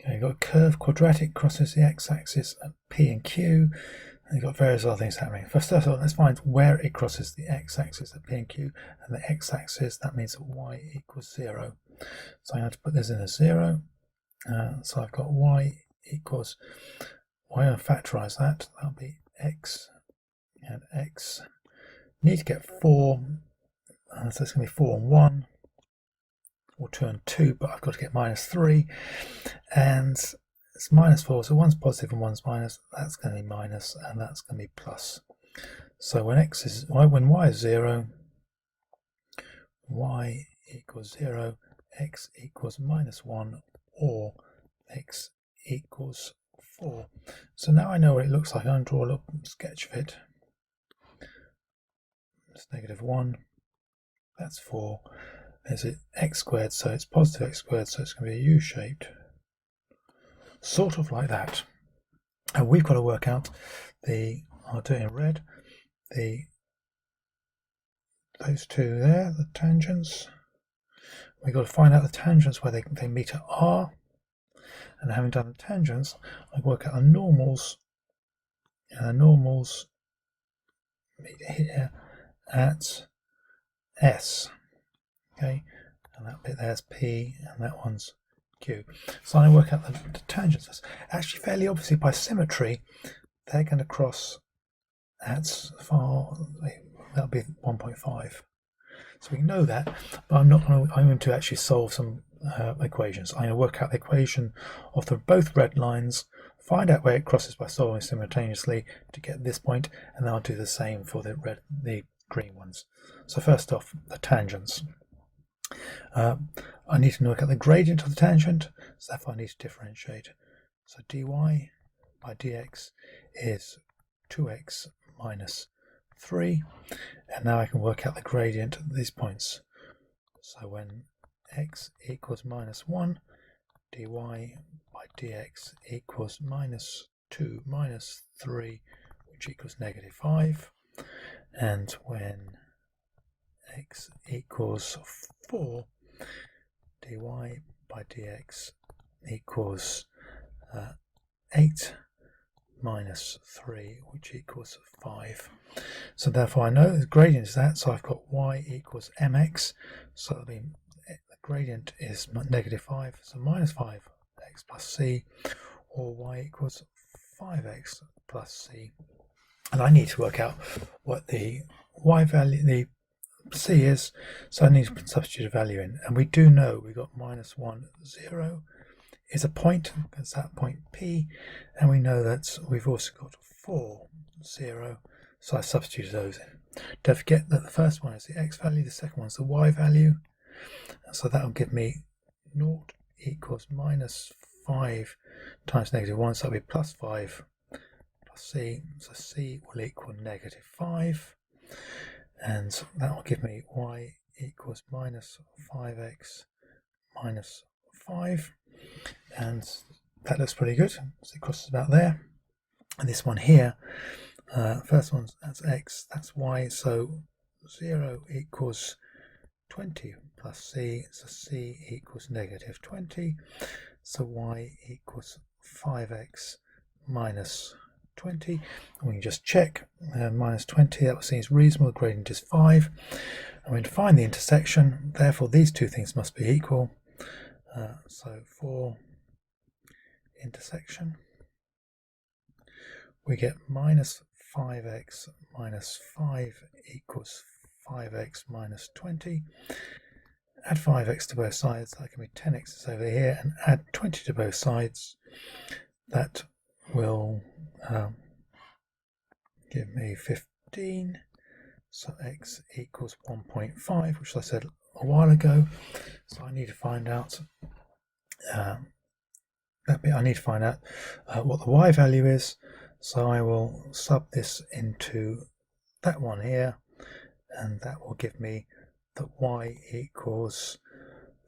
Okay, you've got a curve quadratic crosses the x-axis at P and Q. And you've got various other things happening. First of all, let's find where it crosses the x-axis at P and Q, and the x-axis, that means that y equals 0. So I have to put this in as 0. So I've got y equals, I'm going to factorize that. That'll be x and x. Need to get 4, so it's going to be 4 and 1, or 2 and 2, but I've got to get minus 3, and it's minus 4, so one's positive and one's minus. That's going to be minus, and that's going to be plus. So when y is 0, y equals 0, x equals minus 1, or x equals 4. So now I know what it looks like. I'm going to draw a little sketch of it. It's -1, that's 4. There's it x squared, so it's positive x squared, so it's going to be a U-shaped. Sort of like that. And we've got to work out I'll do it in red, those two there, the tangents. We've got to find out the tangents where they meet at R. And having done the tangents, I work out the normals. And the normals meet here at S. Okay, and that bit there's P, and that one's Q. So I work out the tangents. Actually, fairly obviously by symmetry, they're going to cross at far. That'll be 1.5. So we know that, but I'm going to actually solve some equations. I'm going to work out the equation of both red lines, find out where it crosses by solving simultaneously to get this point, and then I'll do the same for the green ones. So first off, the tangents. I need to work out the gradient of the tangent, so therefore I need to differentiate. So dy by dx is 2x minus 3, and now I can work out the gradient at these points. So when x equals minus 1, dy by dx equals minus 2 minus 3, which equals -5, and when x equals 4, dy by dx equals 8 minus 3, which equals 5. So therefore I know the gradient is that, so I've got y equals mx, so that'll be, the gradient is -5, so minus 5x plus c, or y equals 5x plus c. And I need to work out what the y value, the c is, so I need to substitute a value in, and we do know we've got -1, 0 is a point, that's that point P, and we know that we've also got 4, 0, so I substituted those in. Don't forget that the first one is the x value, the second one is the y value, so that will give me 0 equals -5 times -1, so that'll be +5 plus c, so c will equal -5, and that will give me y equals -5x minus 5, and that looks pretty good. So it crosses about there. And this one here, first one, that's x, that's y, so 0 equals 20 plus c, so c equals -20, so y equals 5x minus 20, and we can just check minus 20, that seems reasonable, the gradient is 5, and we can find the intersection, therefore these two things must be equal, so for intersection we get -5x minus 5 equals 5x minus 20. Add 5x to both sides, that can be 10x over here, and add 20 to both sides, that will give me 15, so x equals 1.5, which I said a while ago. So I need to find out what the y value is, so I will sub this into that one here, and that will give me that y equals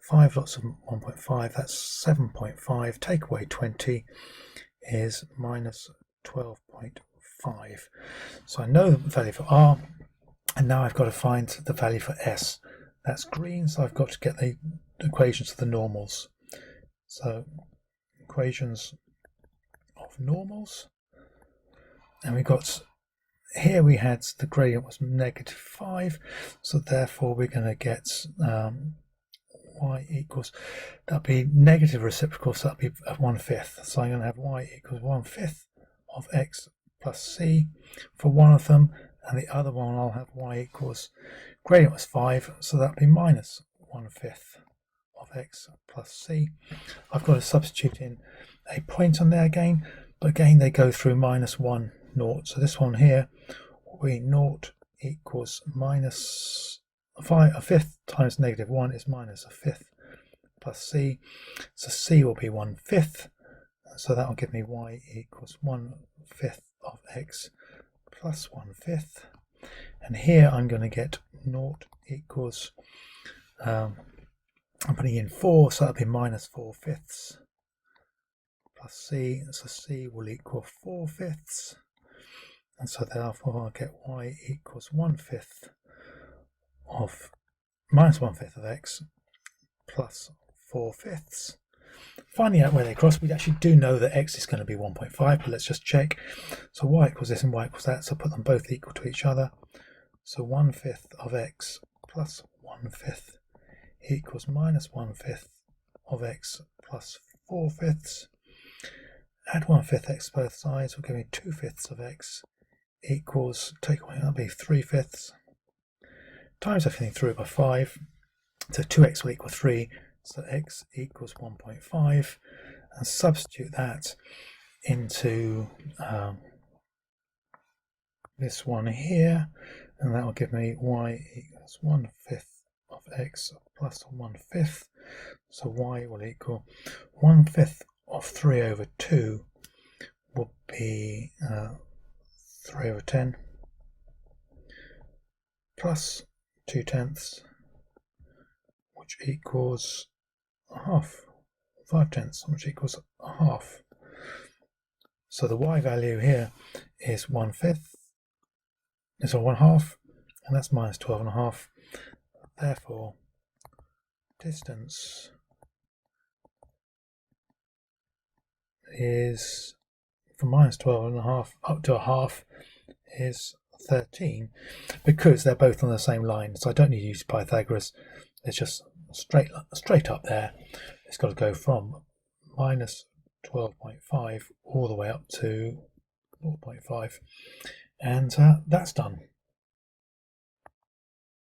5 lots of 1.5, that's 7.5, take away 20 is -12.5. So I know the value for r, and now I've got to find the value for s. That's green, so I've got to get the equations of the normals. So equations of normals. And we got here we had the gradient was -5, so therefore we're going to get y equals, that'll be negative reciprocal, so that'll be 1/5. So I'm going to have y equals 1/5 of x plus c for one of them, and the other one I'll have y equals, gradient was 5, so that'll be minus 1/5 of x plus c. I've got to substitute in a point on there again, but again they go through -1, 0. So this one here will be 0 equals minus 1/5 times -1 is minus 1/5 plus c. So c will be 1/5. So that will give me y equals 1/5 of x plus 1/5. And here I'm going to get 0 equals, I'm putting in 4, so that'll be minus 4/5 plus c. So c will equal 4/5. And so therefore I'll get y equals 1/5 of minus 1/5 of x plus 4/5. Finding out where they cross, we actually do know that x is going to be 1.5, but let's just check. So y equals this and y equals that, so put them both equal to each other. So 1/5 of x plus 1/5 equals minus 1/5 of x plus 4/5. Add 1/5 x to both sides will give me 2/5 of x equals, take away, that'll be 3/5. Times everything through by 5, so 2x will equal 3, so x equals 1.5, and substitute that into this one here, and that will give me y equals 1/5 of x plus 1/5, so y will equal 1/5 of 3/2 will be 3/10 plus 2/10, which equals a half, 5/10, which equals a half. So the y value here is 1/5, is a 1/2, and that's minus 12.5. Therefore, distance is from minus 12.5 up to a half is 13, because they're both on the same line. So I don't need to use Pythagoras. It's just straight up there. It's got to go from minus 12.5 all the way up to 0.5, and that's done.